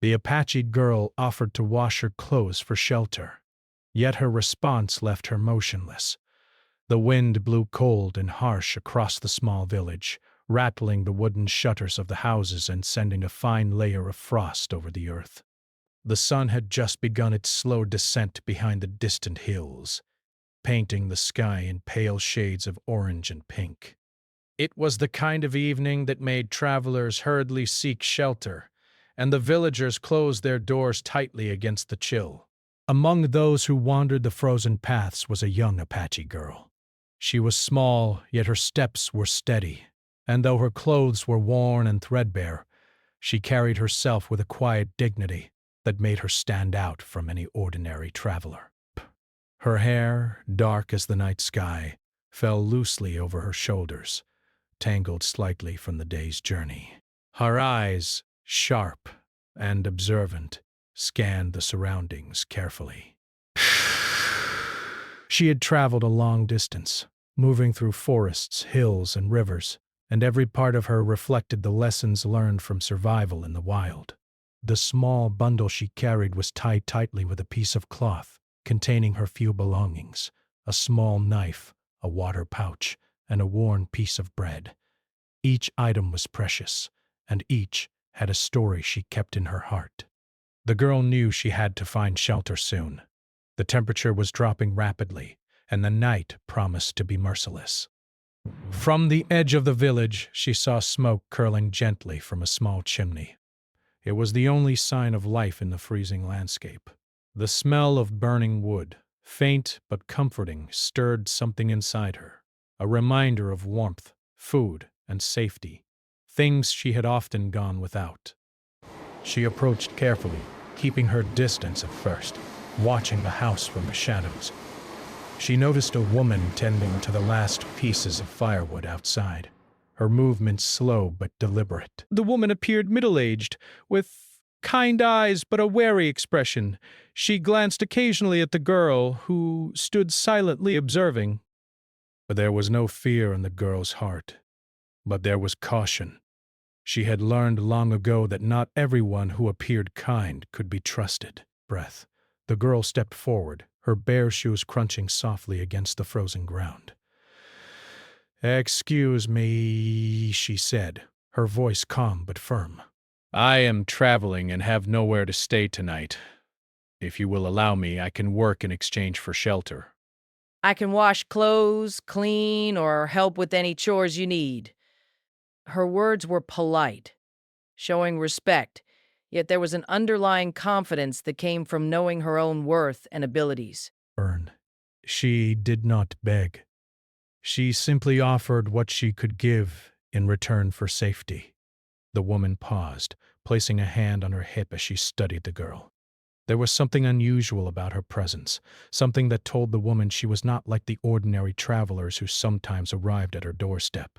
The Apache girl offered to wash her clothes for shelter, yet her response left her motionless. The wind blew cold and harsh across the small village, rattling the wooden shutters of the houses and sending a fine layer of frost over the earth. The sun had just begun its slow descent behind the distant hills, painting the sky in pale shades of orange and pink. It was the kind of evening that made travelers hurriedly seek shelter, and the villagers closed their doors tightly against the chill. Among those who wandered the frozen paths was a young Apache girl. She was small, yet her steps were steady, and though her clothes were worn and threadbare, she carried herself with a quiet dignity that made her stand out from any ordinary traveler. Her hair, dark as the night sky, fell loosely over her shoulders, tangled slightly from the day's journey. Her eyes, sharp and observant, scanned the surroundings carefully. She had traveled a long distance, moving through forests, hills, and rivers, and every part of her reflected the lessons learned from survival in the wild. The small bundle she carried was tied tightly with a piece of cloth containing her few belongings, a small knife, a water pouch, and a worn piece of bread. Each item was precious, and each had a story she kept in her heart. The girl knew she had to find shelter soon. The temperature was dropping rapidly, and the night promised to be merciless. From the edge of the village, she saw smoke curling gently from a small chimney. It was the only sign of life in the freezing landscape. The smell of burning wood, faint but comforting, stirred something inside her, a reminder of warmth, food, and safety, things she had often gone without. She approached carefully, keeping her distance at first, watching the house from the shadows. She noticed a woman tending to the last pieces of firewood outside, her movements slow but deliberate. The woman appeared middle-aged, with kind eyes but a wary expression. She glanced occasionally at the girl, who stood silently observing. There was no fear in the girl's heart, but there was caution. She had learned long ago that not everyone who appeared kind could be trusted. Breath. The girl stepped forward, her bare shoes crunching softly against the frozen ground. "Excuse me," she said, her voice calm but firm. "I am traveling and have nowhere to stay tonight. If you will allow me, I can work in exchange for shelter." I can wash clothes, clean, or help with any chores you need. Her words were polite, showing respect, yet there was an underlying confidence that came from knowing her own worth and abilities. Earn. She did not beg. She simply offered what she could give in return for safety. The woman paused, placing a hand on her hip as she studied the girl. There was something unusual about her presence, something that told the woman she was not like the ordinary travelers who sometimes arrived at her doorstep.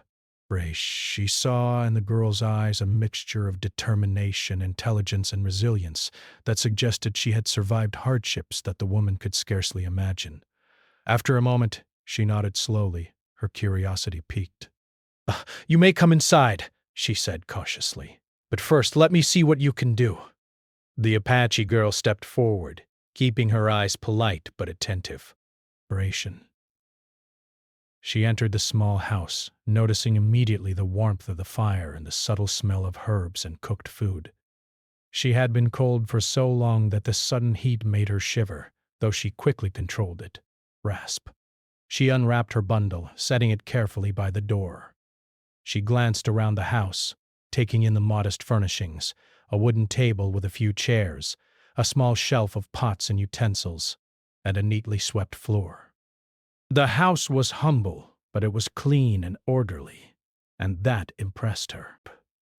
She saw in the girl's eyes a mixture of determination, intelligence, and resilience that suggested she had survived hardships that the woman could scarcely imagine. After a moment, she nodded slowly, her curiosity piqued. "You may come inside," she said cautiously. "But first, let me see what you can do." The Apache girl stepped forward, keeping her eyes polite but attentive. She entered the small house, noticing immediately the warmth of the fire and the subtle smell of herbs and cooked food. She had been cold for so long that the sudden heat made her shiver, though she quickly controlled it. She unwrapped her bundle, setting it carefully by the door. She glanced around the house, taking in the modest furnishings, a wooden table with a few chairs, a small shelf of pots and utensils, and a neatly swept floor. The house was humble, but it was clean and orderly, and that impressed her.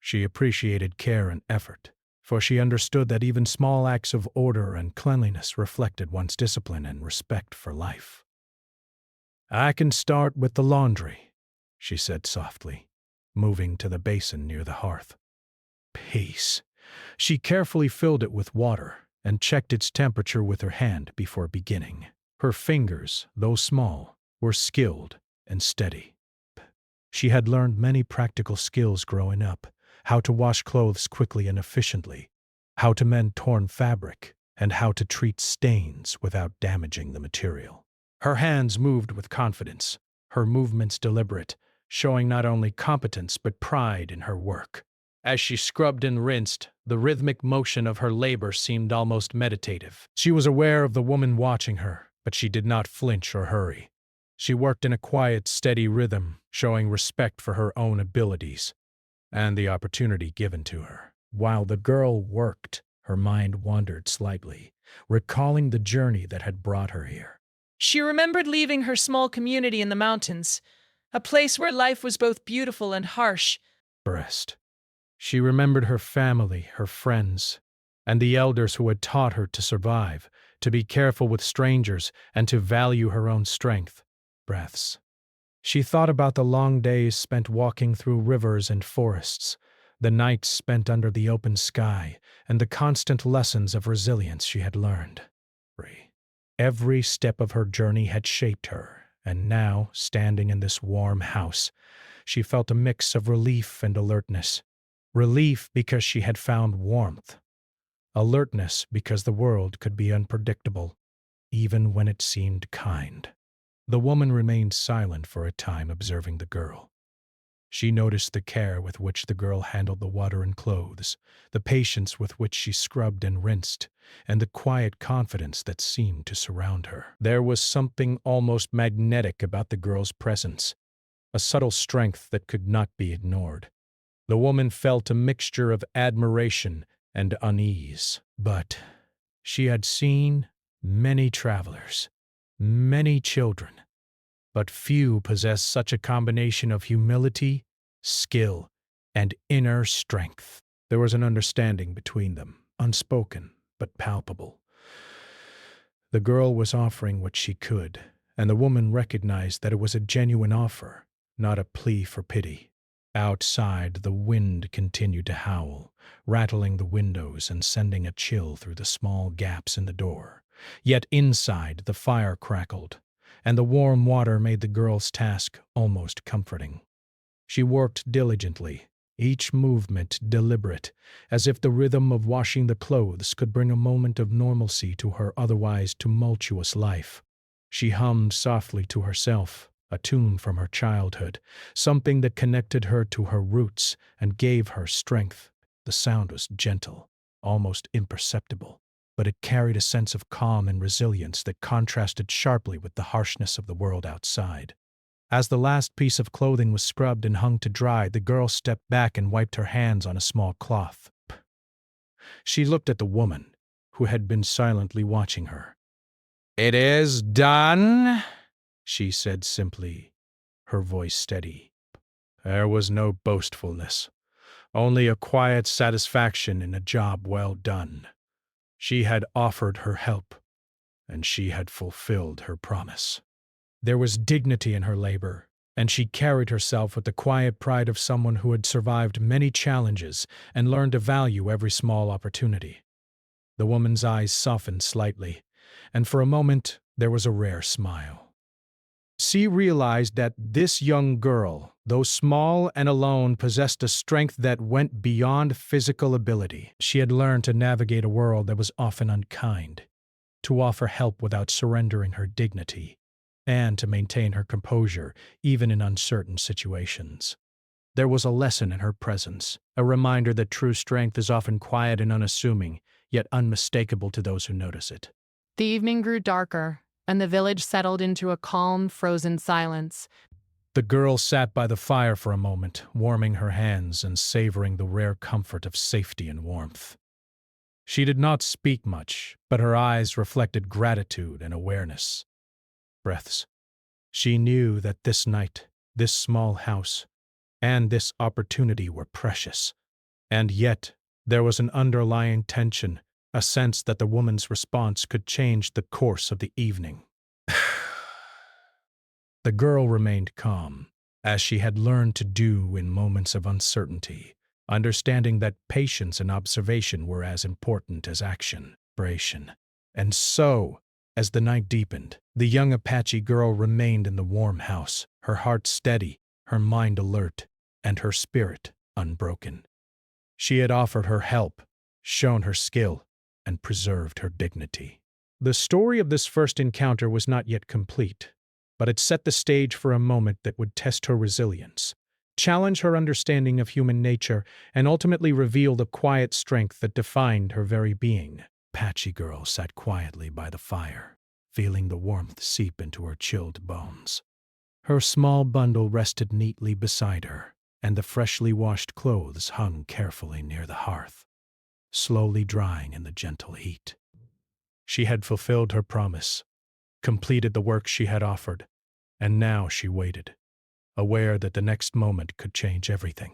She appreciated care and effort, for she understood that even small acts of order and cleanliness reflected one's discipline and respect for life. "I can start with the laundry," she said softly, moving to the basin near the hearth. Peace. She carefully filled it with water and checked its temperature with her hand before beginning. Her fingers, though small, were skilled and steady. She had learned many practical skills growing up, how to wash clothes quickly and efficiently, how to mend torn fabric, and how to treat stains without damaging the material. Her hands moved with confidence, her movements deliberate, showing not only competence but pride in her work. As she scrubbed and rinsed, the rhythmic motion of her labor seemed almost meditative. She was aware of the woman watching her, but she did not flinch or hurry. She worked in a quiet, steady rhythm, showing respect for her own abilities and the opportunity given to her. While the girl worked, her mind wandered slightly, recalling the journey that had brought her here. She remembered leaving her small community in the mountains, a place where life was both beautiful and harsh. Breast. She remembered her family, her friends, and the elders who had taught her to survive, to be careful with strangers, and to value her own strength. Breaths. She thought about the long days spent walking through rivers and forests, the nights spent under the open sky, and the constant lessons of resilience she had learned. Every step of her journey had shaped her, and now, standing in this warm house, she felt a mix of relief and alertness. Relief because she had found warmth. Alertness because the world could be unpredictable, even when it seemed kind. The woman remained silent for a time, observing the girl. She noticed the care with which the girl handled the water and clothes, the patience with which she scrubbed and rinsed, and the quiet confidence that seemed to surround her. There was something almost magnetic about the girl's presence, a subtle strength that could not be ignored. The woman felt a mixture of admiration and unease. But she had seen many travelers, many children, but few possessed such a combination of humility, skill, and inner strength. There was an understanding between them, unspoken but palpable. The girl was offering what she could, and the woman recognized that it was a genuine offer, not a plea for pity. Outside, the wind continued to howl, rattling the windows and sending a chill through the small gaps in the door. Yet inside, the fire crackled, and the warm water made the girl's task almost comforting. She worked diligently, each movement deliberate, as if the rhythm of washing the clothes could bring a moment of normalcy to her otherwise tumultuous life. She hummed softly to herself, a tune from her childhood, something that connected her to her roots and gave her strength. The sound was gentle, almost imperceptible, but it carried a sense of calm and resilience that contrasted sharply with the harshness of the world outside. As the last piece of clothing was scrubbed and hung to dry, the girl stepped back and wiped her hands on a small cloth. She looked at the woman, who had been silently watching her. "It is done," she said simply, her voice steady. There was no boastfulness, only a quiet satisfaction in a job well done. She had offered her help, and she had fulfilled her promise. There was dignity in her labor, and she carried herself with the quiet pride of someone who had survived many challenges and learned to value every small opportunity. The woman's eyes softened slightly, and for a moment there was a rare smile. She realized that this young girl, though small and alone, possessed a strength that went beyond physical ability. She had learned to navigate a world that was often unkind, to offer help without surrendering her dignity, and to maintain her composure even in uncertain situations. There was a lesson in her presence, a reminder that true strength is often quiet and unassuming, yet unmistakable to those who notice it. The evening grew darker, and the village settled into a calm, frozen silence. The girl sat by the fire for a moment, warming her hands and savoring the rare comfort of safety and warmth. She did not speak much, but her eyes reflected gratitude and awareness. Breaths. She knew that this night, this small house, and this opportunity were precious. And yet, there was an underlying tension, a sense that the woman's response could change the course of the evening. The girl remained calm, as she had learned to do in moments of uncertainty, understanding that patience and observation were as important as action. And so, as the night deepened, the young Apache girl remained in the warm house, her heart steady, her mind alert, and her spirit unbroken. She had offered her help, shown her skill, and preserved her dignity. The story of this first encounter was not yet complete, but it set the stage for a moment that would test her resilience, challenge her understanding of human nature, and ultimately reveal the quiet strength that defined her very being. Apache girl sat quietly by the fire, feeling the warmth seep into her chilled bones. Her small bundle rested neatly beside her, and the freshly washed clothes hung carefully near the hearth, slowly drying in the gentle heat. She had fulfilled her promise, completed the work she had offered, and now she waited, aware that the next moment could change everything.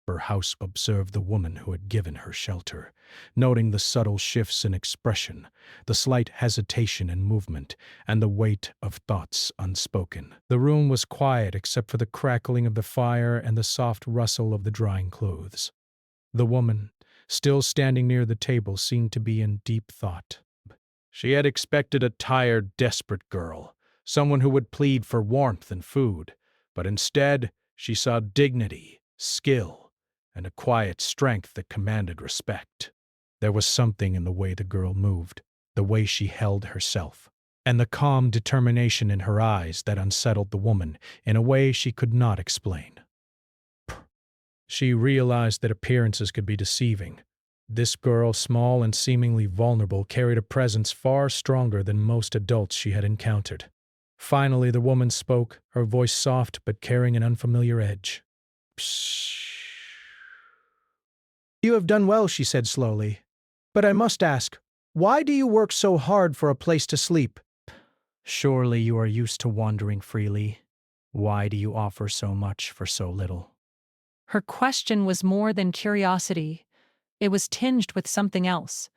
Her house observed the woman who had given her shelter, noting the subtle shifts in expression, the slight hesitation in movement, and the weight of thoughts unspoken. The room was quiet except for the crackling of the fire and the soft rustle of the drying clothes. The woman, still standing near the table, seemed to be in deep thought. She had expected a tired, desperate girl, someone who would plead for warmth and food, but instead she saw dignity, skill, and a quiet strength that commanded respect. There was something in the way the girl moved, the way she held herself, and the calm determination in her eyes that unsettled the woman in a way she could not explain. She realized that appearances could be deceiving. This girl, small and seemingly vulnerable, carried a presence far stronger than most adults she had encountered. Finally, the woman spoke, her voice soft but carrying an unfamiliar edge. "Psst. You have done well," she said slowly. "But I must ask, why do you work so hard for a place to sleep? Surely you are used to wandering freely. Why do you offer so much for so little?" Her question was more than curiosity. It was tinged with something else,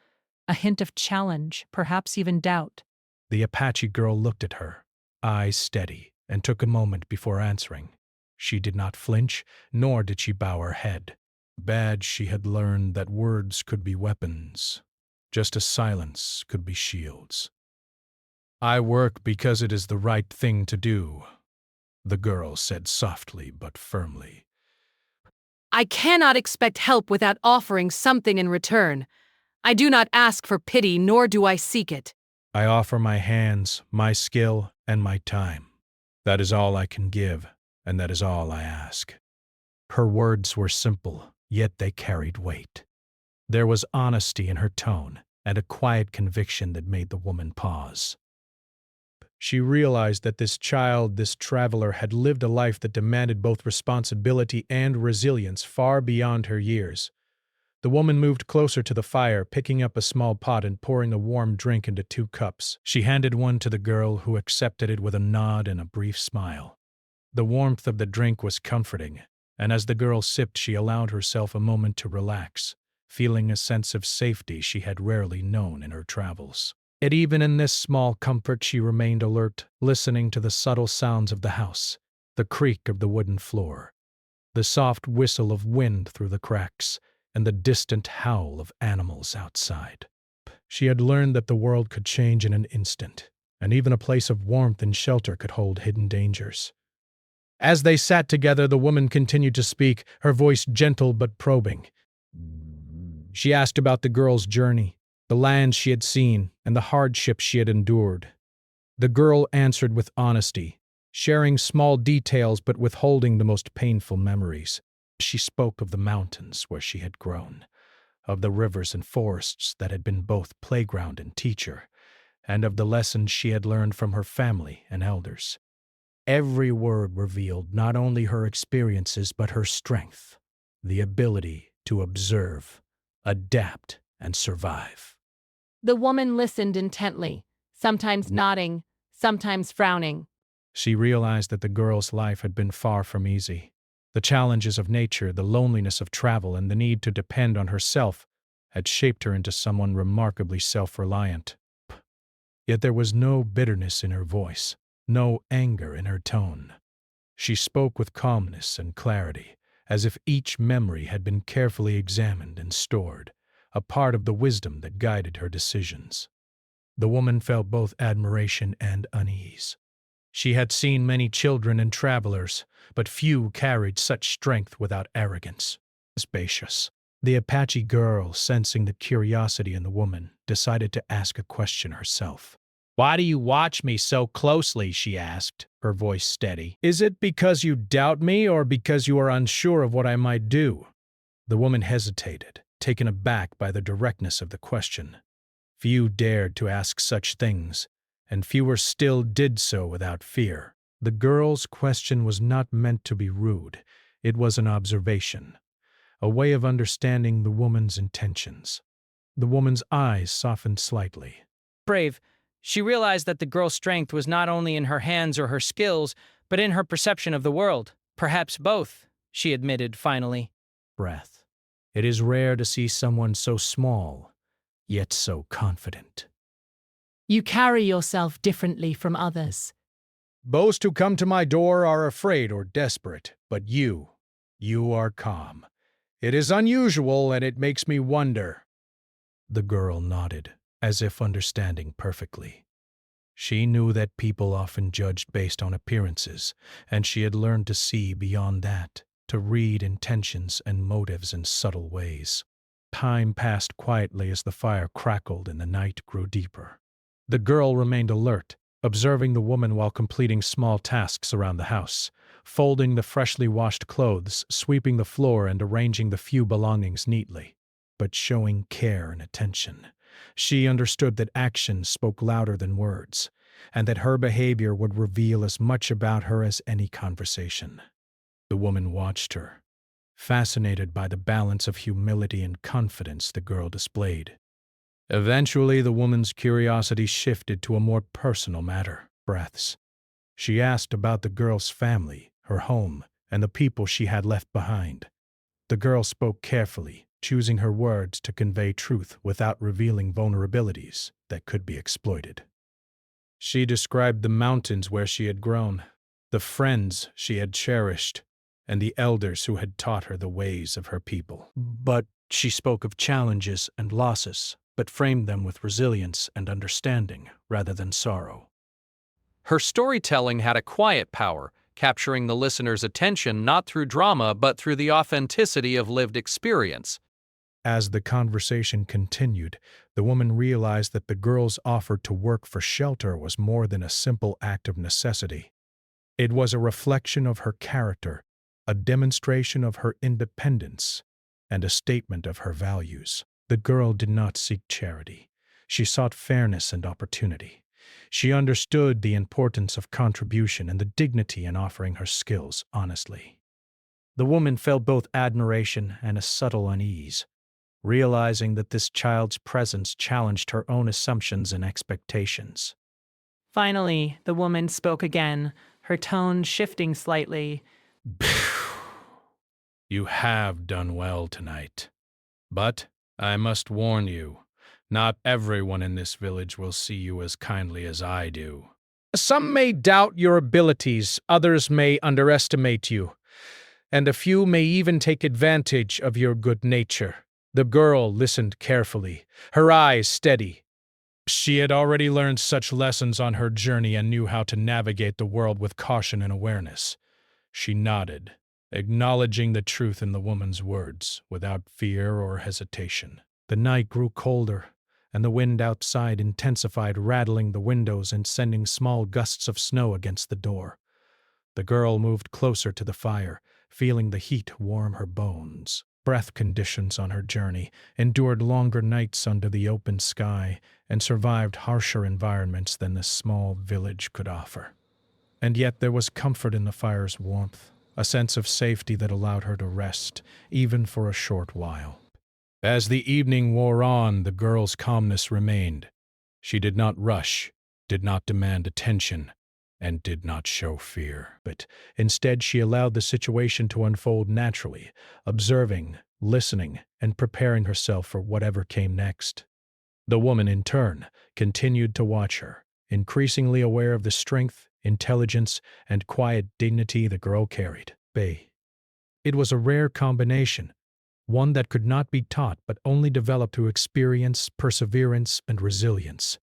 a hint of challenge, perhaps even doubt. The Apache girl looked at her, eyes steady, and took a moment before answering. She did not flinch, nor did she bow her head. Bad she had learned that words could be weapons, just as silence could be shields. "I work because it is the right thing to do," the girl said softly but firmly. I cannot expect help without offering something in return. I do not ask for pity, nor do I seek it. "I offer my hands, my skill, and my time. That is all I can give, and that is all I ask." Her words were simple, yet they carried weight. There was honesty in her tone, and a quiet conviction that made the woman pause. She realized that this child, this traveler, had lived a life that demanded both responsibility and resilience far beyond her years. The woman moved closer to the fire, picking up a small pot and pouring a warm drink into 2 cups. She handed one to the girl, who accepted it with a nod and a brief smile. The warmth of the drink was comforting, and as the girl sipped, she allowed herself a moment to relax, feeling a sense of safety she had rarely known in her travels. Yet even in this small comfort she remained alert, listening to the subtle sounds of the house, the creak of the wooden floor, the soft whistle of wind through the cracks, and the distant howl of animals outside. She had learned that the world could change in an instant, and even a place of warmth and shelter could hold hidden dangers. As they sat together, the woman continued to speak, her voice gentle but probing. She asked about the girl's journey, the lands she had seen, and the hardships she had endured. The girl answered with honesty, sharing small details but withholding the most painful memories. She spoke of the mountains where she had grown, of the rivers and forests that had been both playground and teacher, and of the lessons she had learned from her family and elders. Every word revealed not only her experiences but her strength, the ability to observe, adapt, and survive. The woman listened intently, sometimes nodding, sometimes frowning. She realized that the girl's life had been far from easy. The challenges of nature, the loneliness of travel, and the need to depend on herself had shaped her into someone remarkably self-reliant. Yet there was no bitterness in her voice, no anger in her tone. She spoke with calmness and clarity, as if each memory had been carefully examined and stored, a part of the wisdom that guided her decisions. The woman felt both admiration and unease. She had seen many children and travelers, but few carried such strength without arrogance. Spacious, The Apache girl, sensing the curiosity in the woman, decided to ask a question herself. "Why do you watch me so closely?" she asked, her voice steady. "Is it because you doubt me or because you are unsure of what I might do?" The woman hesitated, taken aback by the directness of the question. Few dared to ask such things, and fewer still did so without fear. The girl's question was not meant to be rude. It was an observation, a way of understanding the woman's intentions. The woman's eyes softened slightly. Brave, she realized that the girl's strength was not only in her hands or her skills, but in her perception of the world. Perhaps both, she admitted finally. Breath. It is rare to see someone so small, yet so confident. You carry yourself differently from others. Most who come to my door are afraid or desperate, but you are calm. It is unusual, and it makes me wonder. The girl nodded, as if understanding perfectly. She knew that people often judged based on appearances, and she had learned to see beyond that, to read intentions and motives in subtle ways. Time passed quietly as the fire crackled and the night grew deeper. The girl remained alert, observing the woman while completing small tasks around the house, folding the freshly washed clothes, sweeping the floor, and arranging the few belongings neatly, but showing care and attention. She understood that actions spoke louder than words, and that her behavior would reveal as much about her as any conversation. The woman watched her, fascinated by the balance of humility and confidence the girl displayed. Eventually, the woman's curiosity shifted to a more personal matter, breaths. She asked about the girl's family, her home, and the people she had left behind. The girl spoke carefully, choosing her words to convey truth without revealing vulnerabilities that could be exploited. She described the mountains where she had grown, the friends she had cherished, and the elders who had taught her the ways of her people. But she spoke of challenges and losses, but framed them with resilience and understanding rather than sorrow. Her storytelling had a quiet power, capturing the listener's attention not through drama but through the authenticity of lived experience. As the conversation continued, the woman realized that the girl's offer to work for shelter was more than a simple act of necessity. It was a reflection of her character, a demonstration of her independence, and a statement of her values. The girl did not seek charity. She sought fairness and opportunity. She understood the importance of contribution and the dignity in offering her skills honestly. The woman felt both admiration and a subtle unease, realizing that this child's presence challenged her own assumptions and expectations. Finally, the woman spoke again, her tone shifting slightly. You have done well tonight. But I must warn you, not everyone in this village will see you as kindly as I do. Some may doubt your abilities, others may underestimate you, and a few may even take advantage of your good nature. The girl listened carefully, her eyes steady. She had already learned such lessons on her journey and knew how to navigate the world with caution and awareness. She nodded, acknowledging the truth in the woman's words, without fear or hesitation. The night grew colder, and the wind outside intensified, rattling the windows and sending small gusts of snow against the door. The girl moved closer to the fire, feeling the heat warm her bones. Breath conditions on her journey, endured longer nights under the open sky, and survived harsher environments than this small village could offer. And yet there was comfort in the fire's warmth, a sense of safety that allowed her to rest, even for a short while. As the evening wore on, the girl's calmness remained. She did not rush, did not demand attention, and did not show fear. But instead she allowed the situation to unfold naturally, observing, listening, and preparing herself for whatever came next. The woman, in turn, continued to watch her, increasingly aware of the strength, intelligence, and quiet dignity the girl carried. It was a rare combination, one that could not be taught but only developed through experience, perseverance, and resilience.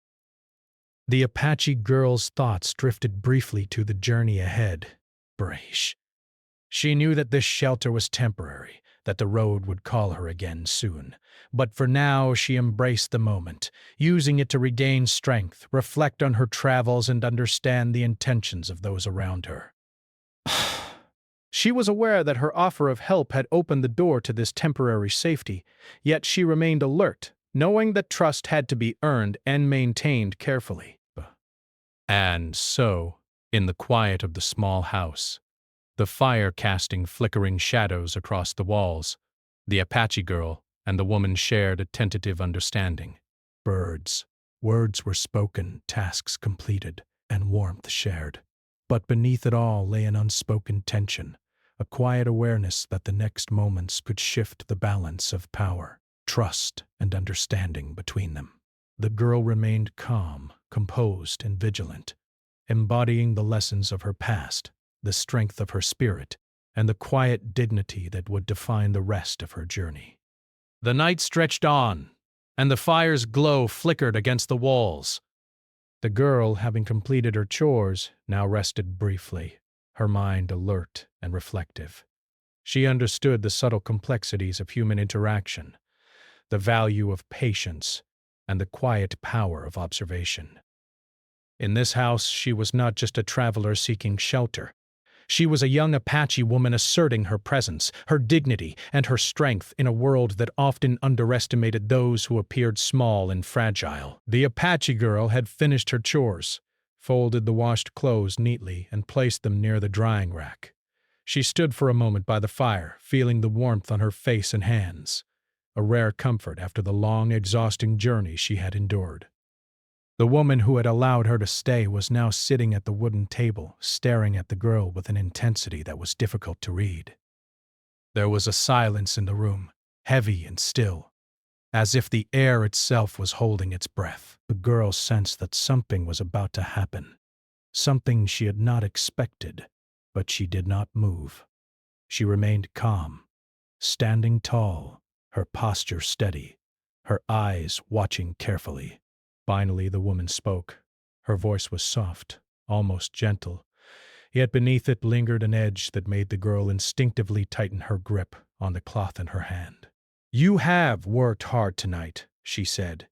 The Apache girl's thoughts drifted briefly to the journey ahead. She knew that this shelter was temporary, that the road would call her again soon. But for now, she embraced the moment, using it to regain strength, reflect on her travels, and understand the intentions of those around her. She was aware that her offer of help had opened the door to this temporary safety, yet she remained alert, knowing that trust had to be earned and maintained carefully. And so, in the quiet of the small house, the fire casting flickering shadows across the walls, the Apache girl and the woman shared a tentative understanding. Words were spoken, tasks completed, and warmth shared. But beneath it all lay an unspoken tension, a quiet awareness that the next moments could shift the balance of power, trust, and understanding between them. The girl remained calm, composed, and vigilant, embodying the lessons of her past, the strength of her spirit, and the quiet dignity that would define the rest of her journey. The night stretched on, and the fire's glow flickered against the walls. The girl, having completed her chores, now rested briefly, her mind alert and reflective. She understood the subtle complexities of human interaction, the value of patience, and the quiet power of observation. In this house, she was not just a traveler seeking shelter. She was a young Apache woman asserting her presence, her dignity, and her strength in a world that often underestimated those who appeared small and fragile. The Apache girl had finished her chores, folded the washed clothes neatly, and placed them near the drying rack. She stood for a moment by the fire, feeling the warmth on her face and hands, a rare comfort after the long, exhausting journey she had endured. The woman who had allowed her to stay was now sitting at the wooden table, staring at the girl with an intensity that was difficult to read. There was a silence in the room, heavy and still, as if the air itself was holding its breath. The girl sensed that something was about to happen, something she had not expected, but she did not move. She remained calm, standing tall, her posture steady, her eyes watching carefully. Finally, the woman spoke. Her voice was soft, almost gentle, yet beneath it lingered an edge that made the girl instinctively tighten her grip on the cloth in her hand. "You have worked hard tonight," she said,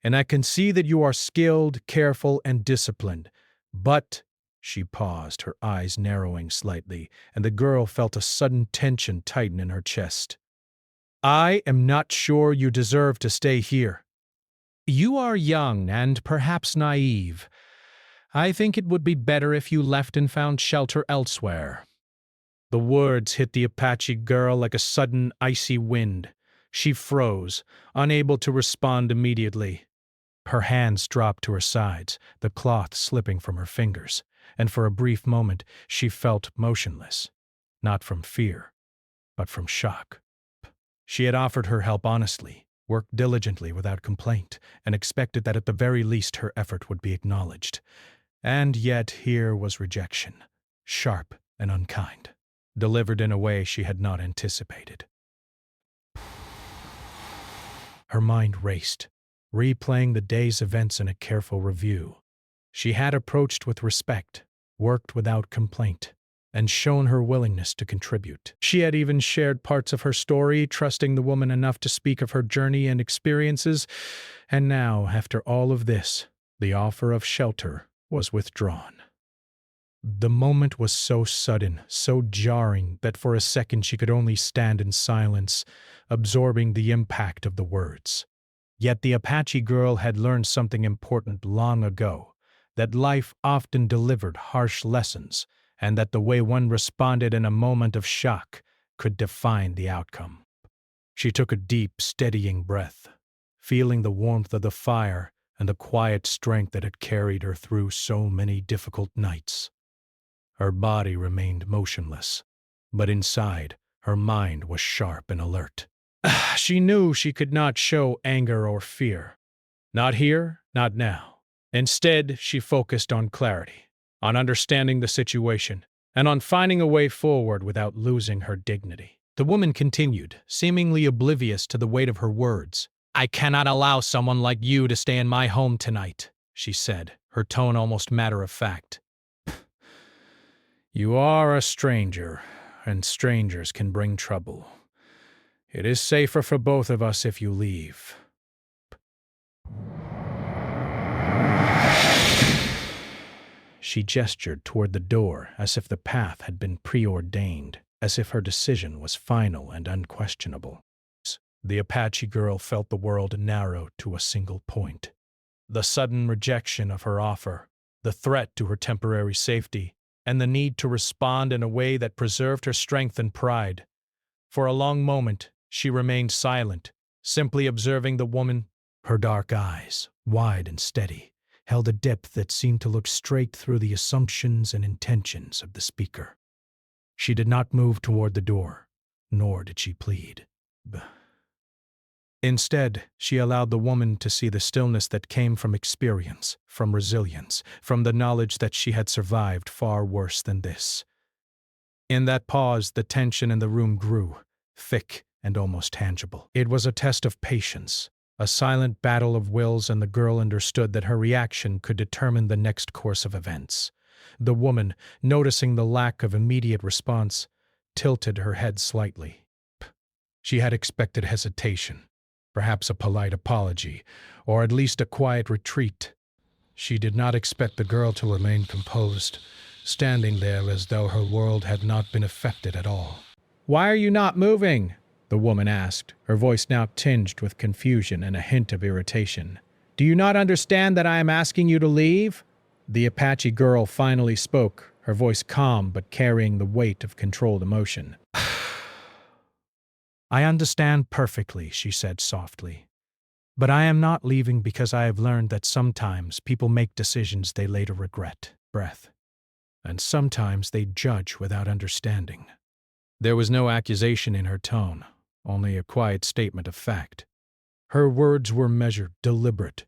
"and I can see that you are skilled, careful, and disciplined. But," she paused, her eyes narrowing slightly, and the girl felt a sudden tension tighten in her chest. "I am not sure you deserve to stay here. You are young and perhaps naive. I think it would be better if you left and found shelter elsewhere." The words hit the Apache girl like a sudden icy wind. She froze, unable to respond immediately. Her hands dropped to her sides, the cloth slipping from her fingers, and for a brief moment she felt motionless, not from fear, but from shock. She had offered her help honestly, worked diligently without complaint, and expected that at the very least her effort would be acknowledged. And yet here was rejection, sharp and unkind, delivered in a way she had not anticipated. Her mind raced, replaying the day's events in a careful review. She had approached with respect, worked without complaint, and shown her willingness to contribute. She had even shared parts of her story, trusting the woman enough to speak of her journey and experiences. And now, after all of this, the offer of shelter was withdrawn. The moment was so sudden, so jarring, that for a second she could only stand in silence, absorbing the impact of the words. Yet the Apache girl had learned something important long ago, that life often delivered harsh lessons, and that the way one responded in a moment of shock could define the outcome. She took a deep, steadying breath, feeling the warmth of the fire and the quiet strength that had carried her through so many difficult nights. Her body remained motionless, but inside, her mind was sharp and alert. She knew she could not show anger or fear. Not here, not now. Instead, she focused on clarity, on understanding the situation, and on finding a way forward without losing her dignity. The woman continued, seemingly oblivious to the weight of her words. "I cannot allow someone like you to stay in my home tonight," she said, her tone almost matter-of-fact. "You are a stranger, and strangers can bring trouble. It is safer for both of us if you leave. She gestured toward the door as if the path had been preordained, as if her decision was final and unquestionable. The Apache girl felt the world narrow to a single point. The sudden rejection of her offer, the threat to her temporary safety, and the need to respond in a way that preserved her strength and pride. For a long moment, she remained silent, simply observing the woman. Her dark eyes, wide and steady, held a depth that seemed to look straight through the assumptions and intentions of the speaker. She did not move toward the door, nor did she plead. Instead, she allowed the woman to see the stillness that came from experience, from resilience, from the knowledge that she had survived far worse than this. In that pause, the tension in the room grew, thick and almost tangible. It was a test of patience, a silent battle of wills, and the girl understood that her reaction could determine the next course of events. The woman, noticing the lack of immediate response, tilted her head slightly. She had expected hesitation, perhaps a polite apology, or at least a quiet retreat. She did not expect the girl to remain composed, standing there as though her world had not been affected at all. "Why are you not moving?" the woman asked, her voice now tinged with confusion and a hint of irritation. "Do you not understand that I am asking you to leave?" The Apache girl finally spoke, her voice calm but carrying the weight of controlled emotion. "I understand perfectly," she said softly. "But I am not leaving because I have learned that sometimes people make decisions they later regret." Breath. "And sometimes they judge without understanding." There was no accusation in her tone, only a quiet statement of fact. Her words were measured, deliberate,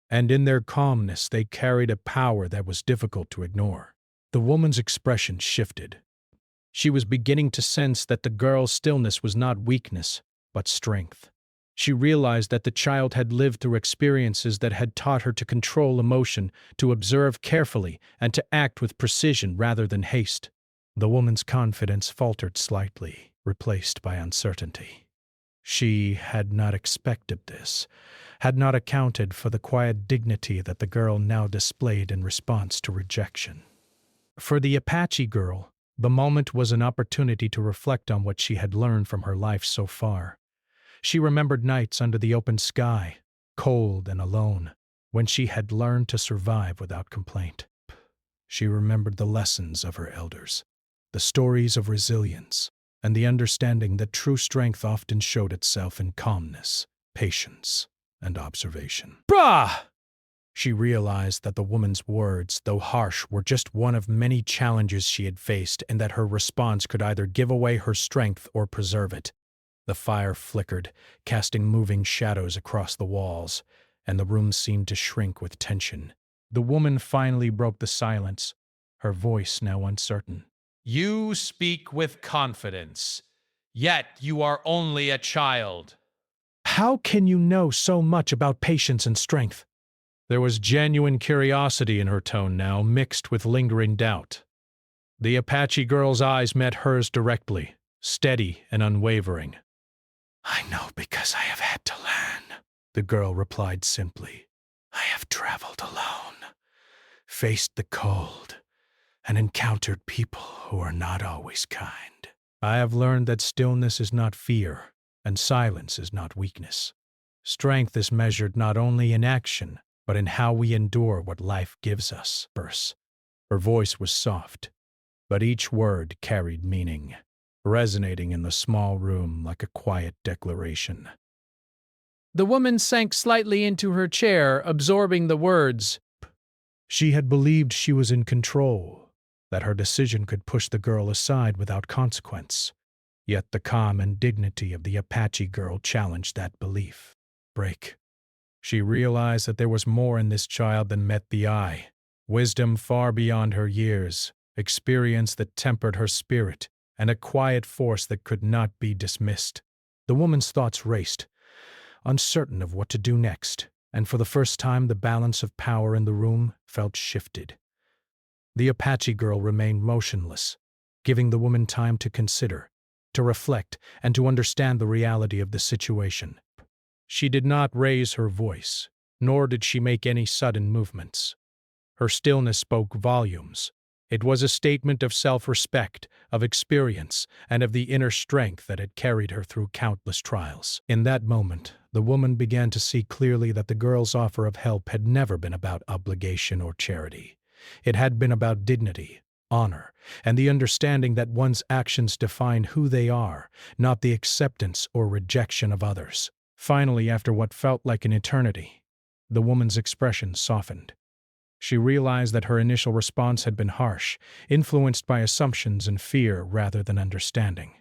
and in their calmness they carried a power that was difficult to ignore. The woman's expression shifted. She was beginning to sense that the girl's stillness was not weakness, but strength. She realized that the child had lived through experiences that had taught her to control emotion, to observe carefully, and to act with precision rather than haste. The woman's confidence faltered slightly, replaced by uncertainty. She had not expected this, had not accounted for the quiet dignity that the girl now displayed in response to rejection. For the Apache girl, the moment was an opportunity to reflect on what she had learned from her life so far. She remembered nights under the open sky, cold and alone, when she had learned to survive without complaint. She remembered the lessons of her elders, the stories of resilience, and the understanding that true strength often showed itself in calmness, patience, and observation. "Brah!" She realized that the woman's words, though harsh, were just one of many challenges she had faced, and that her response could either give away her strength or preserve it. The fire flickered, casting moving shadows across the walls, and the room seemed to shrink with tension. The woman finally broke the silence, her voice now uncertain. "You speak with confidence, yet you are only a child." "How can you know so much about patience and strength?" There was genuine curiosity in her tone now, mixed with lingering doubt. The Apache girl's eyes met hers directly, steady and unwavering. "I know because I have had to learn," the girl replied simply. "I have traveled alone, faced the cold, and encountered people who are not always kind. I have learned that stillness is not fear, and silence is not weakness. Strength is measured not only in action, but in how we endure what life gives us." Her voice was soft, but each word carried meaning, resonating in the small room like a quiet declaration. The woman sank slightly into her chair, absorbing the words. She had believed she was in control, that her decision could push the girl aside without consequence. Yet the calm and dignity of the Apache girl challenged that belief. Break. She realized that there was more in this child than met the eye, wisdom far beyond her years, experience that tempered her spirit, and a quiet force that could not be dismissed. The woman's thoughts raced, uncertain of what to do next, and for the first time the balance of power in the room felt shifted. The Apache girl remained motionless, giving the woman time to consider, to reflect, and to understand the reality of the situation. She did not raise her voice, nor did she make any sudden movements. Her stillness spoke volumes. It was a statement of self-respect, of experience, and of the inner strength that had carried her through countless trials. In that moment, the woman began to see clearly that the girl's offer of help had never been about obligation or charity. It had been about dignity, honor, and the understanding that one's actions define who they are, not the acceptance or rejection of others. Finally, after what felt like an eternity, the woman's expression softened. She realized that her initial response had been harsh, influenced by assumptions and fear rather than understanding.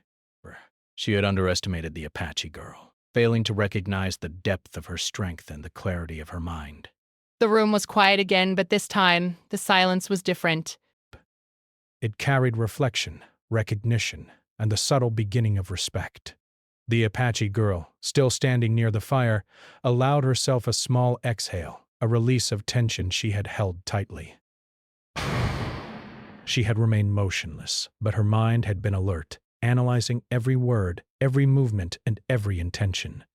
She had underestimated the Apache girl, failing to recognize the depth of her strength and the clarity of her mind. The room was quiet again, but this time, the silence was different. It carried reflection, recognition, and the subtle beginning of respect. The Apache girl, still standing near the fire, allowed herself a small exhale, a release of tension she had held tightly. She had remained motionless, but her mind had been alert, analyzing every word, every movement, and every intention.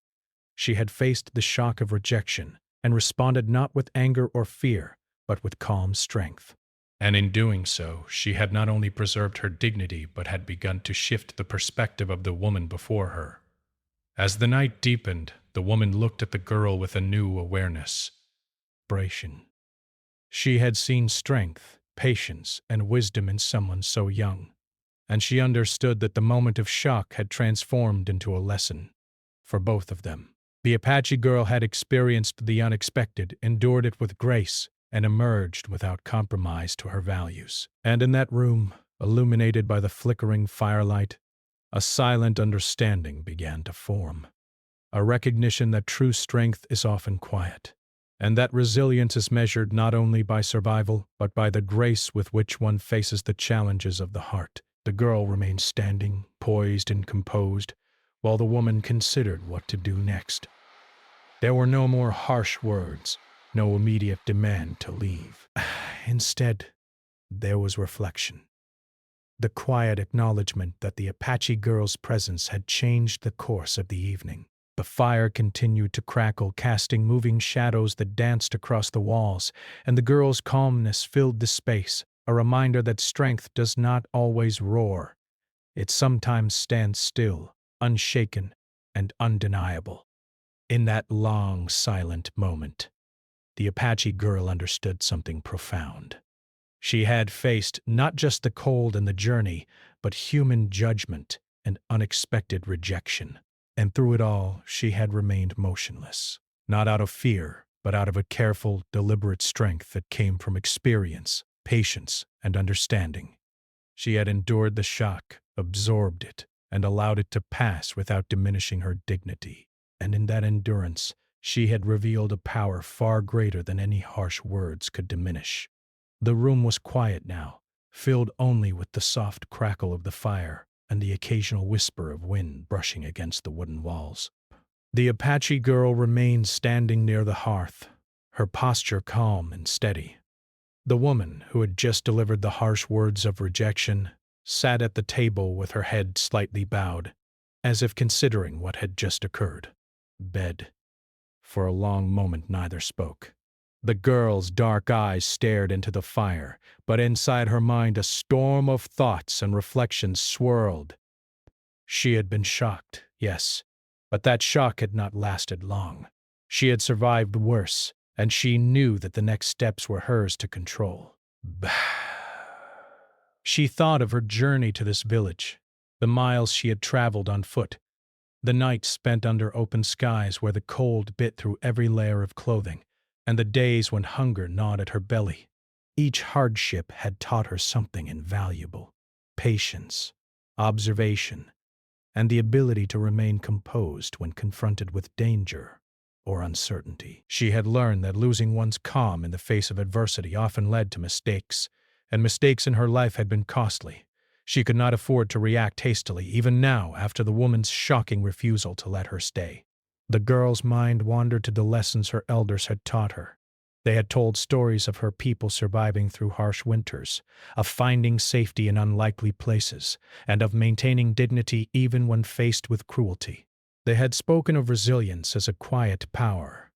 She had faced the shock of rejection and responded not with anger or fear, but with calm strength. And in doing so, she had not only preserved her dignity, but had begun to shift the perspective of the woman before her. As the night deepened, the woman looked at the girl with a new awareness. She had seen strength, patience, and wisdom in someone so young, and she understood that the moment of shock had transformed into a lesson for both of them. The Apache girl had experienced the unexpected, endured it with grace, and emerged without compromise to her values. And in that room, illuminated by the flickering firelight, a silent understanding began to form. A recognition that true strength is often quiet, and that resilience is measured not only by survival, but by the grace with which one faces the challenges of the heart. The girl remained standing, poised and composed, while the woman considered what to do next. There were no more harsh words, no immediate demand to leave. Instead, there was reflection. The quiet acknowledgement that the Apache girl's presence had changed the course of the evening. The fire continued to crackle, casting moving shadows that danced across the walls, and the girl's calmness filled the space, a reminder that strength does not always roar. It sometimes stands still, unshaken, and undeniable. In that long, silent moment, the Apache girl understood something profound. She had faced not just the cold and the journey, but human judgment and unexpected rejection. And through it all, she had remained motionless, not out of fear, but out of a careful, deliberate strength that came from experience, patience, and understanding. She had endured the shock, absorbed it, and allowed it to pass without diminishing her dignity. And in that endurance, she had revealed a power far greater than any harsh words could diminish. The room was quiet now, filled only with the soft crackle of the fire and the occasional whisper of wind brushing against the wooden walls. The Apache girl remained standing near the hearth, her posture calm and steady. The woman, who had just delivered the harsh words of rejection, sat at the table with her head slightly bowed, as if considering what had just occurred. For a long moment neither spoke. The girl's dark eyes stared into the fire, but inside her mind a storm of thoughts and reflections swirled. She had been shocked, yes, but that shock had not lasted long. She had survived worse, and she knew that the next steps were hers to control. She thought of her journey to this village, the miles she had traveled on foot, the nights spent under open skies where the cold bit through every layer of clothing, and the days when hunger gnawed at her belly. Each hardship had taught her something invaluable: patience, observation, and the ability to remain composed when confronted with danger or uncertainty. She had learned that losing one's calm in the face of adversity often led to mistakes, and mistakes in her life had been costly. She could not afford to react hastily, even now, after the woman's shocking refusal to let her stay. The girl's mind wandered to the lessons her elders had taught her. They had told stories of her people surviving through harsh winters, of finding safety in unlikely places, and of maintaining dignity even when faced with cruelty. They had spoken of resilience as a quiet power,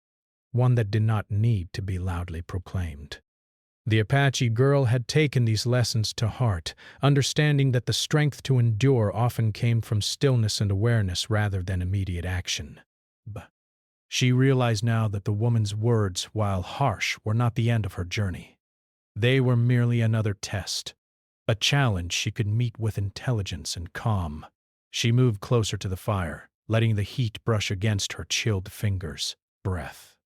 one that did not need to be loudly proclaimed. The Apache girl had taken these lessons to heart, understanding that the strength to endure often came from stillness and awareness rather than immediate action. She realized now that the woman's words, while harsh, were not the end of her journey. They were merely another test, a challenge she could meet with intelligence and calm. She moved closer to the fire, letting the heat brush against her chilled fingers. Breath.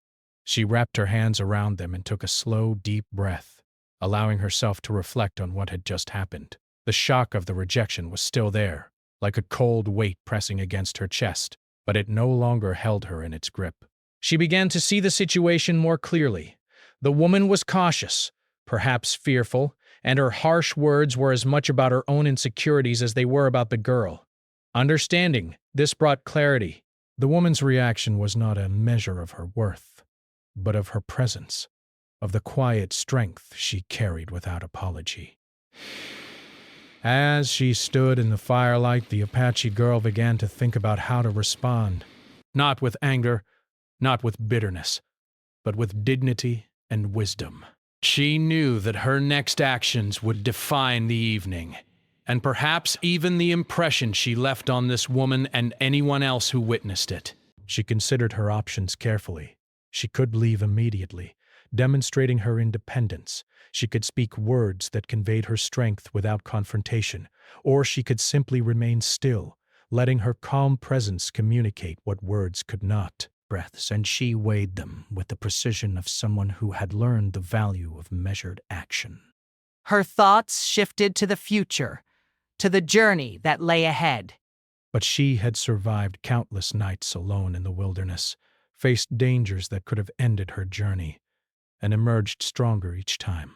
She wrapped her hands around them and took a slow, deep breath, allowing herself to reflect on what had just happened. The shock of the rejection was still there, like a cold weight pressing against her chest, but it no longer held her in its grip. She began to see the situation more clearly. The woman was cautious, perhaps fearful, and her harsh words were as much about her own insecurities as they were about the girl. Understanding this brought clarity. The woman's reaction was not a measure of her worth, but of her presence, of the quiet strength she carried without apology. As she stood in the firelight, the Apache girl began to think about how to respond, not with anger, not with bitterness, but with dignity and wisdom. She knew that her next actions would define the evening, and perhaps even the impression she left on this woman and anyone else who witnessed it. She considered her options carefully. She could leave immediately, demonstrating her independence. She could speak words that conveyed her strength without confrontation, or she could simply remain still, letting her calm presence communicate what words could not. Breaths, and she weighed them with the precision of someone who had learned the value of measured action. Her thoughts shifted to the future, to the journey that lay ahead. But she had survived countless nights alone in the wilderness, faced dangers that could have ended her journey, and emerged stronger each time.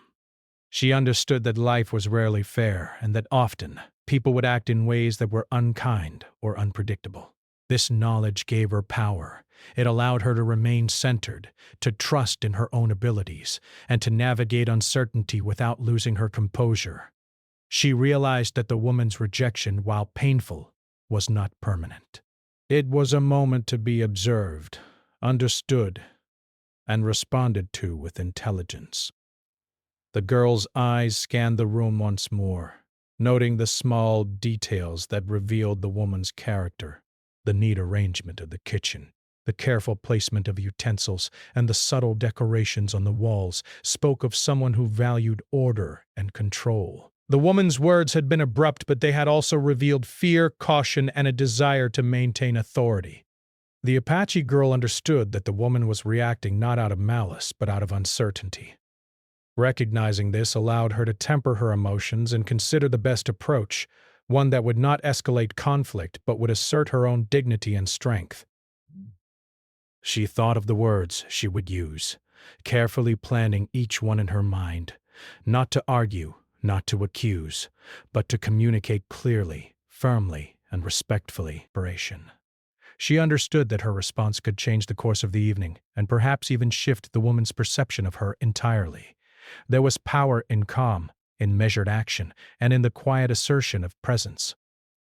She understood that life was rarely fair and that often people would act in ways that were unkind or unpredictable. This knowledge gave her power. It allowed her to remain centered, to trust in her own abilities, and to navigate uncertainty without losing her composure. She realized that the woman's rejection, while painful, was not permanent. It was a moment to be observed, understood, and responded to with intelligence. The girl's eyes scanned the room once more, noting the small details that revealed the woman's character, the neat arrangement of the kitchen, the careful placement of utensils, and the subtle decorations on the walls spoke of someone who valued order and control. The woman's words had been abrupt, but they had also revealed fear, caution, and a desire to maintain authority. The Apache girl understood that the woman was reacting not out of malice, but out of uncertainty. Recognizing this allowed her to temper her emotions and consider the best approach, one that would not escalate conflict but would assert her own dignity and strength. She thought of the words she would use, carefully planning each one in her mind, not to argue, not to accuse, but to communicate clearly, firmly, and respectfully. She understood that her response could change the course of the evening and perhaps even shift the woman's perception of her entirely. There was power in calm, in measured action, and in the quiet assertion of presence.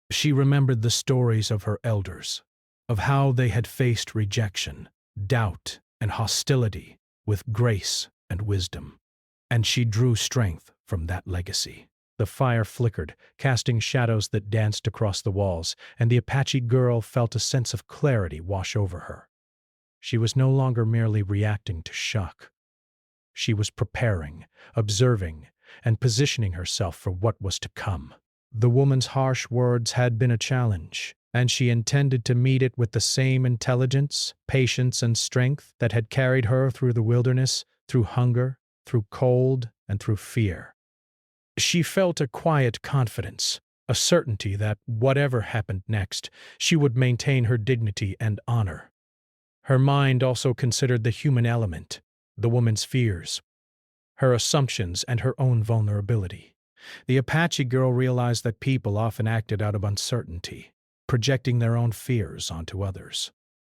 She remembered the stories of her elders, of how they had faced rejection, doubt, and hostility with grace and wisdom, and she drew strength from that legacy. The fire flickered, casting shadows that danced across the walls, and the Apache girl felt a sense of clarity wash over her. She was no longer merely reacting to shock. She was preparing, observing, and positioning herself for what was to come. The woman's harsh words had been a challenge, and she intended to meet it with the same intelligence, patience, and strength that had carried her through the wilderness, through hunger, through cold, and through fear. She felt a quiet confidence, a certainty that, whatever happened next, she would maintain her dignity and honor. Her mind also considered the human element, the woman's fears, her assumptions, and her own vulnerability. The Apache girl realized that people often acted out of uncertainty, projecting their own fears onto others.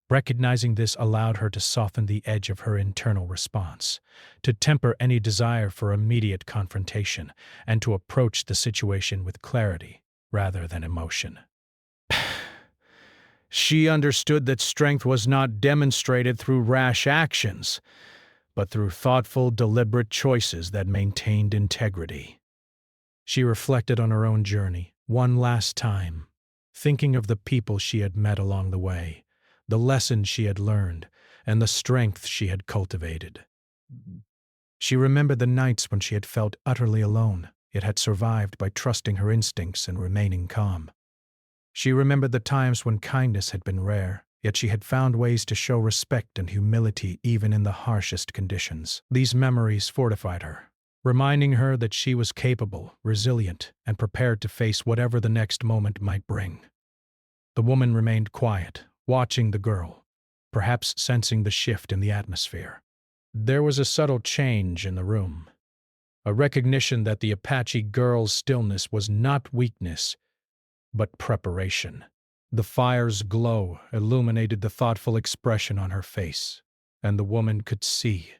Recognizing this allowed her to soften the edge of her internal response, to temper any desire for immediate confrontation, and to approach the situation with clarity rather than emotion. She understood that strength was not demonstrated through rash actions, but through thoughtful, deliberate choices that maintained integrity. She reflected on her own journey, one last time, thinking of the people she had met along the way, the lessons she had learned, and the strength she had cultivated. She remembered the nights when she had felt utterly alone, yet had survived by trusting her instincts and remaining calm. She remembered the times when kindness had been rare, yet she had found ways to show respect and humility even in the harshest conditions. These memories fortified her, reminding her that she was capable, resilient, and prepared to face whatever the next moment might bring. The woman remained quiet, watching the girl, perhaps sensing the shift in the atmosphere. There was a subtle change in the room, a recognition that the Apache girl's stillness was not weakness, but preparation. The fire's glow illuminated the thoughtful expression on her face, and the woman could see,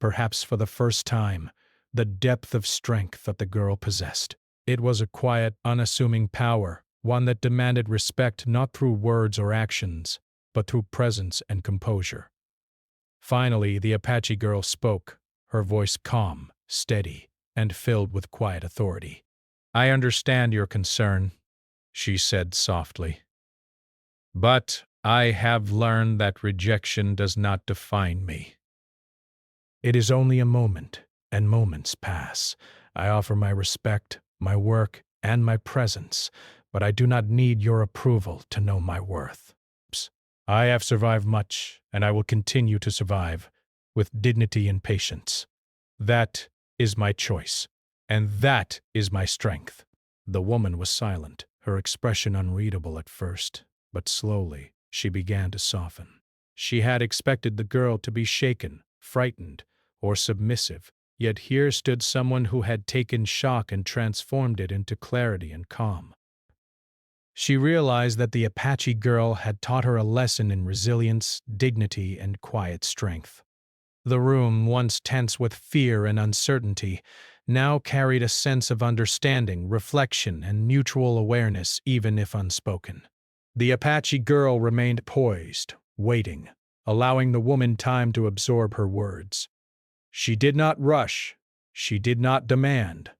perhaps for the first time, the depth of strength that the girl possessed. It was a quiet, unassuming power, one that demanded respect not through words or actions, but through presence and composure. Finally, the Apache girl spoke, her voice calm, steady, and filled with quiet authority. "I understand your concern," she said softly. "But I have learned that rejection does not define me. It is only a moment, and moments pass. I offer my respect, my work, and my presence, but I do not need your approval to know my worth. I have survived much, and I will continue to survive, with dignity and patience. That is my choice, and that is my strength." The woman was silent, her expression unreadable at first, but slowly she began to soften. She had expected the girl to be shaken, frightened, or submissive, yet here stood someone who had taken shock and transformed it into clarity and calm. She realized that the Apache girl had taught her a lesson in resilience, dignity, and quiet strength. The room, once tense with fear and uncertainty, now carried a sense of understanding, reflection, and mutual awareness, even if unspoken. The Apache girl remained poised, waiting, allowing the woman time to absorb her words. She did not rush, she did not demand,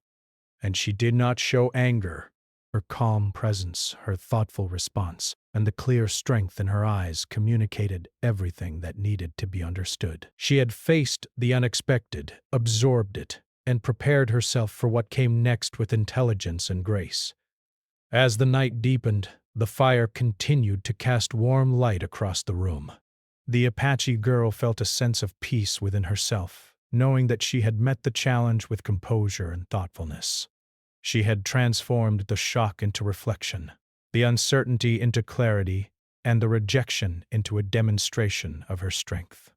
and she did not show anger. Her calm presence, her thoughtful response, and the clear strength in her eyes communicated everything that needed to be understood. She had faced the unexpected, absorbed it, and prepared herself for what came next with intelligence and grace. As the night deepened, the fire continued to cast warm light across the room. The Apache girl felt a sense of peace within herself, knowing that she had met the challenge with composure and thoughtfulness. She had transformed the shock into reflection, the uncertainty into clarity, and the rejection into a demonstration of her strength.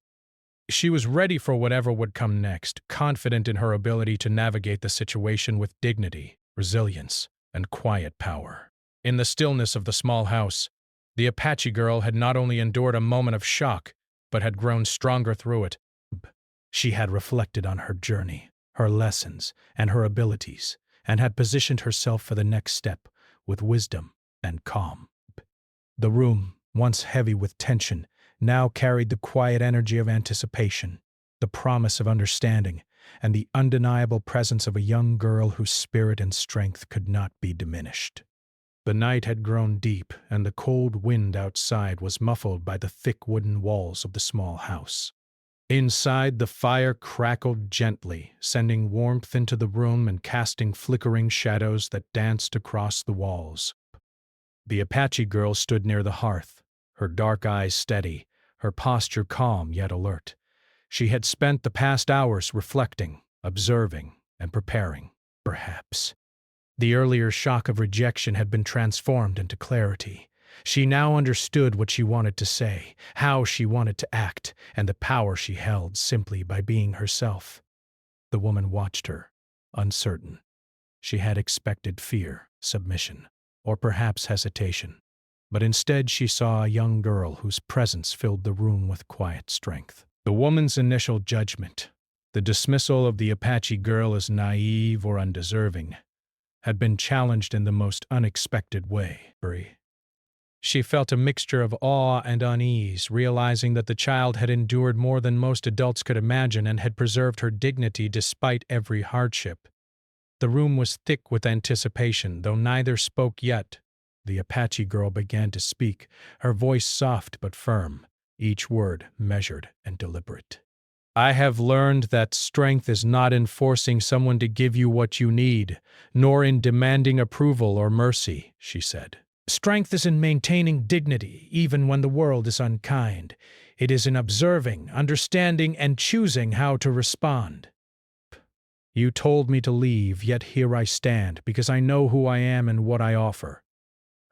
She was ready for whatever would come next, confident in her ability to navigate the situation with dignity, resilience, and quiet power. In the stillness of the small house, the Apache girl had not only endured a moment of shock, but had grown stronger through it. She had reflected on her journey, her lessons, and her abilities, and had positioned herself for the next step with wisdom and calm. The room, once heavy with tension, now carried the quiet energy of anticipation, the promise of understanding, and the undeniable presence of a young girl whose spirit and strength could not be diminished. The night had grown deep, and the cold wind outside was muffled by the thick wooden walls of the small house. Inside, the fire crackled gently, sending warmth into the room and casting flickering shadows that danced across the walls. The Apache girl stood near the hearth, her dark eyes steady, her posture calm yet alert. She had spent the past hours reflecting, observing, and preparing, perhaps. The earlier shock of rejection had been transformed into clarity. She now understood what she wanted to say, how she wanted to act, and the power she held simply by being herself. The woman watched her, uncertain. She had expected fear, submission, or perhaps hesitation. but instead she saw a young girl whose presence filled the room with quiet strength. The woman's initial judgment, the dismissal of the Apache girl as naive or undeserving, had been challenged in the most unexpected way. She felt a mixture of awe and unease, realizing that the child had endured more than most adults could imagine and had preserved her dignity despite every hardship. The room was thick with anticipation, though neither spoke yet. The Apache girl began to speak, her voice soft but firm, each word measured and deliberate. I have learned that strength is not in forcing someone to give you what you need, nor in demanding approval or mercy, she said. Strength is in maintaining dignity, even when the world is unkind. It is in observing, understanding, and choosing how to respond. You told me to leave, yet here I stand, because I know who I am and what I offer.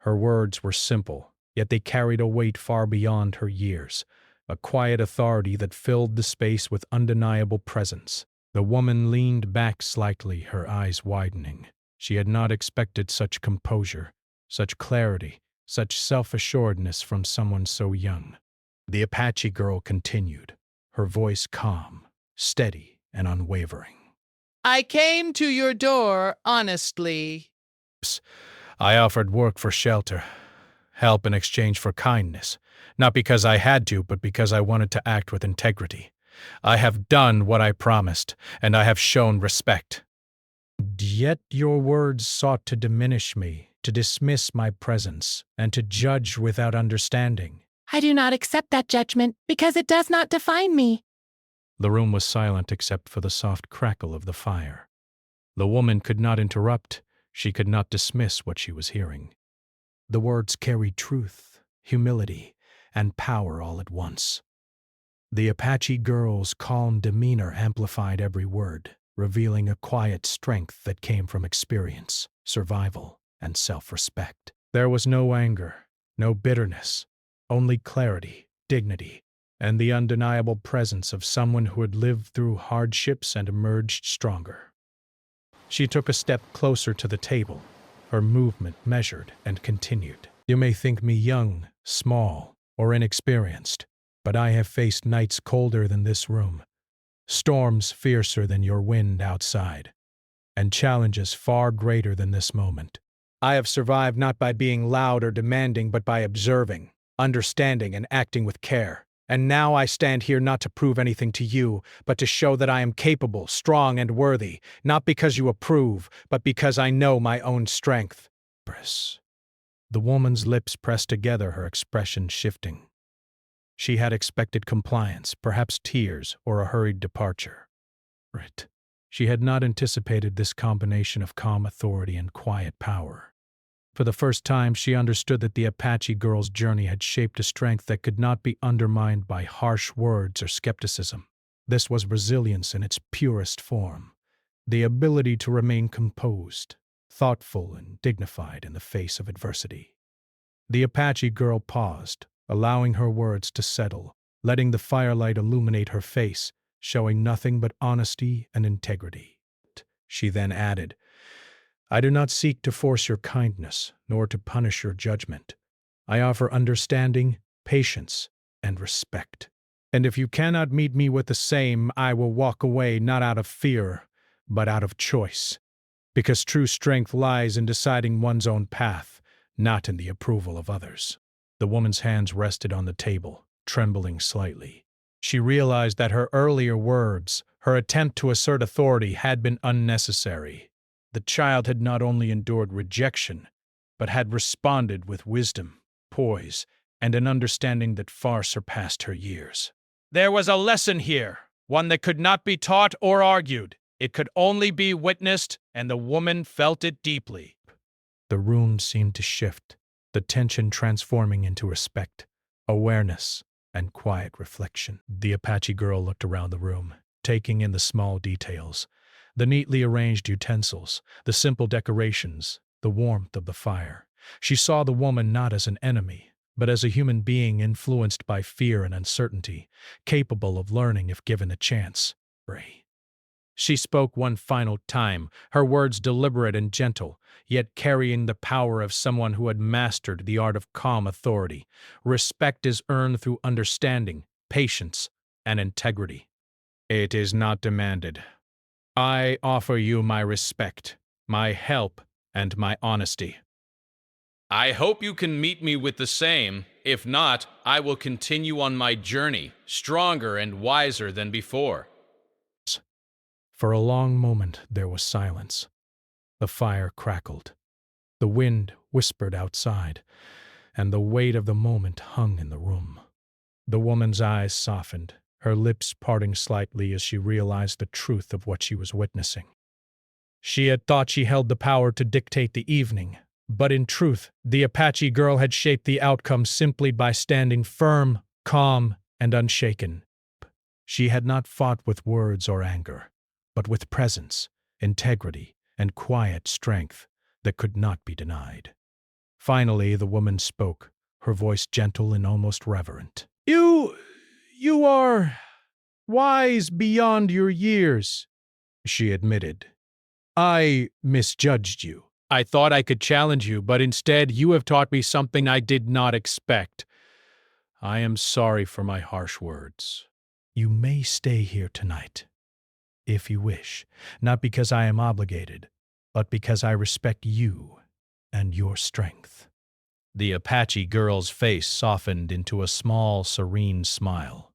Her words were simple, yet they carried a weight far beyond her years, a quiet authority that filled the space with undeniable presence. The woman leaned back slightly, her eyes widening. She had not expected such composure, such clarity, such self-assuredness from someone so young. The Apache girl continued, her voice calm, steady, and unwavering. I came to your door honestly. I offered work for shelter, help in exchange for kindness, not because I had to, but because I wanted to act with integrity. I have done what I promised, and I have shown respect. Yet your words sought to diminish me, to dismiss my presence, and to judge without understanding. I do not accept that judgment because it does not define me. The room was silent except for the soft crackle of the fire. The woman could not interrupt. She could not dismiss what she was hearing. The words carried truth, humility, and power all at once. The Apache girl's calm demeanor amplified every word, revealing a quiet strength that came from experience, survival, and self-respect. There was no anger, no bitterness, only clarity, dignity, and the undeniable presence of someone who had lived through hardships and emerged stronger. She took a step closer to the table, her movement measured and continued. You may think me young, small, or inexperienced, but I have faced nights colder than this room, storms fiercer than your wind outside, and challenges far greater than this moment. I have survived not by being loud or demanding, but by observing, understanding, and acting with care. And now I stand here not to prove anything to you, but to show that I am capable, strong, and worthy, not because you approve, but because I know my own strength. The woman's lips pressed together, her expression shifting. She had expected compliance, perhaps tears, or a hurried departure. She had not anticipated this combination of calm authority and quiet power. For the first time, she understood that the Apache girl's journey had shaped a strength that could not be undermined by harsh words or skepticism. This was resilience in its purest form, the ability to remain composed, thoughtful, and dignified in the face of adversity. The Apache girl paused, allowing her words to settle, letting the firelight illuminate her face, showing nothing but honesty and integrity. She then added, I do not seek to force your kindness, nor to punish your judgment. I offer understanding, patience, and respect. And if you cannot meet me with the same, I will walk away not out of fear, but out of choice. Because true strength lies in deciding one's own path, not in the approval of others. The woman's hands rested on the table, trembling slightly. She realized that her earlier words, her attempt to assert authority, had been unnecessary. The child had not only endured rejection, but had responded with wisdom, poise, and an understanding that far surpassed her years. There was a lesson here, one that could not be taught or argued. It could only be witnessed, and the woman felt it deeply. The room seemed to shift, the tension transforming into respect, awareness, and quiet reflection. The Apache girl looked around the room, taking in the small details, the neatly arranged utensils, the simple decorations, the warmth of the fire. She saw the woman not as an enemy, but as a human being influenced by fear and uncertainty, capable of learning if given a chance. She spoke one final time, her words deliberate and gentle, yet carrying the power of someone who had mastered the art of calm authority. Respect is earned through understanding, patience, and integrity. It is not demanded. I offer you my respect, my help, and my honesty. I hope you can meet me with the same. If not, I will continue on my journey, stronger and wiser than before. For a long moment there was silence. The fire crackled. The wind whispered outside, and the weight of the moment hung in the room. The woman's eyes softened, her lips parting slightly as she realized the truth of what she was witnessing. She had thought she held the power to dictate the evening, but in truth, the Apache girl had shaped the outcome simply by standing firm, calm, and unshaken. She had not fought with words or anger, but with presence, integrity, and quiet strength that could not be denied. Finally, the woman spoke, her voice gentle and almost reverent. You are wise beyond your years, she admitted. I misjudged you. I thought I could challenge you, but instead you have taught me something I did not expect. I am sorry for my harsh words. You may stay here tonight, if you wish, not because I am obligated, but because I respect you and your strength. The Apache girl's face softened into a small, serene smile.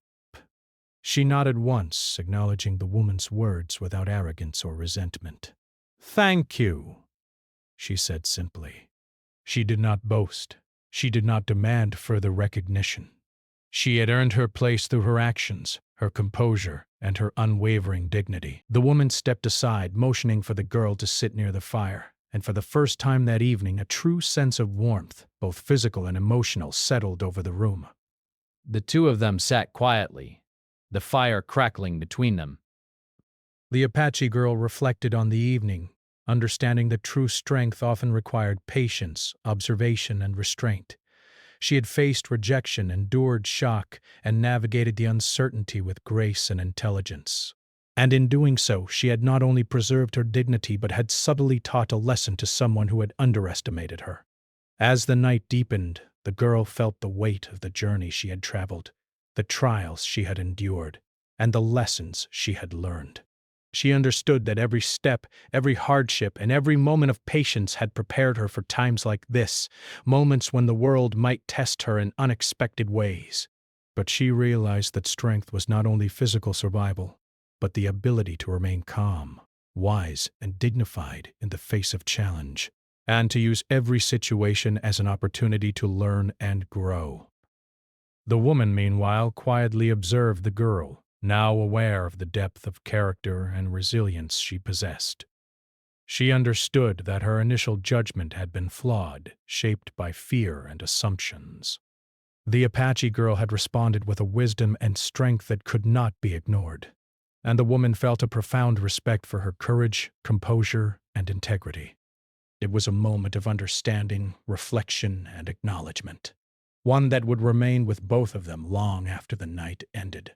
She nodded once, acknowledging the woman's words without arrogance or resentment. Thank you, she said simply. She did not boast. She did not demand further recognition. She had earned her place through her actions, her composure, and her unwavering dignity. The woman stepped aside, motioning for the girl to sit near the fire, and for the first time that evening a true sense of warmth, both physical and emotional, settled over the room. The two of them sat quietly, the fire crackling between them. The Apache girl reflected on the evening, understanding that true strength often required patience, observation, and restraint. She had faced rejection, endured shock, and navigated the uncertainty with grace and intelligence. And in doing so, she had not only preserved her dignity but had subtly taught a lesson to someone who had underestimated her. As the night deepened, the girl felt the weight of the journey she had traveled, the trials she had endured, and the lessons she had learned. She understood that every step, every hardship, and every moment of patience had prepared her for times like this, moments when the world might test her in unexpected ways. But she realized that strength was not only physical survival, but the ability to remain calm, wise, and dignified in the face of challenge, and to use every situation as an opportunity to learn and grow. The woman, meanwhile, quietly observed the girl, now aware of the depth of character and resilience she possessed. She understood that her initial judgment had been flawed, shaped by fear and assumptions. The Apache girl had responded with a wisdom and strength that could not be ignored, and the woman felt a profound respect for her courage, composure, and integrity. It was a moment of understanding, reflection, and acknowledgement, one that would remain with both of them long after the night ended.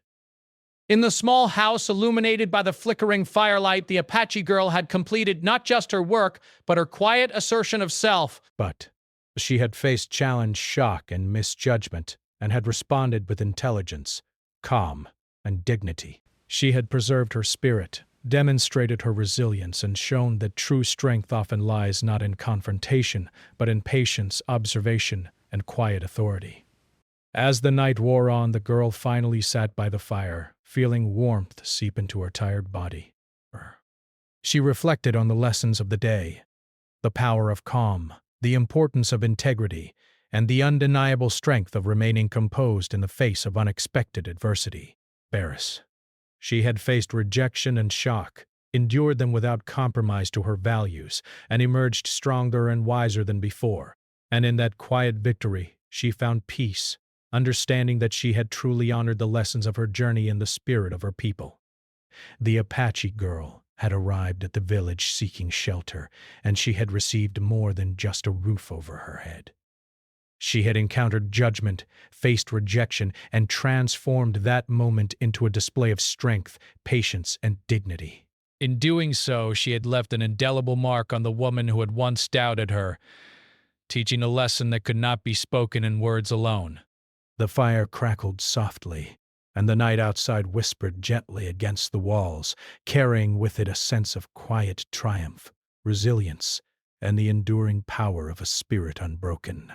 In the small house illuminated by the flickering firelight, the Apache girl had completed not just her work, but her quiet assertion of self. But she had faced challenge, shock, and misjudgment, and had responded with intelligence, calm, and dignity. She had preserved her spirit, demonstrated her resilience, and shown that true strength often lies not in confrontation, but in patience, observation, and quiet authority. As the night wore on, the girl finally sat by the fire, feeling warmth seep into her tired body. She reflected on the lessons of the day, the power of calm, the importance of integrity, and the undeniable strength of remaining composed in the face of unexpected adversity. She had faced rejection and shock, endured them without compromise to her values, and emerged stronger and wiser than before. And in that quiet victory, she found peace, understanding that she had truly honored the lessons of her journey in the spirit of her people. The Apache girl had arrived at the village seeking shelter, and she had received more than just a roof over her head. She had encountered judgment, faced rejection, and transformed that moment into a display of strength, patience, and dignity. In doing so, she had left an indelible mark on the woman who had once doubted her, teaching a lesson that could not be spoken in words alone. The fire crackled softly, and the night outside whispered gently against the walls, carrying with it a sense of quiet triumph, resilience, and the enduring power of a spirit unbroken.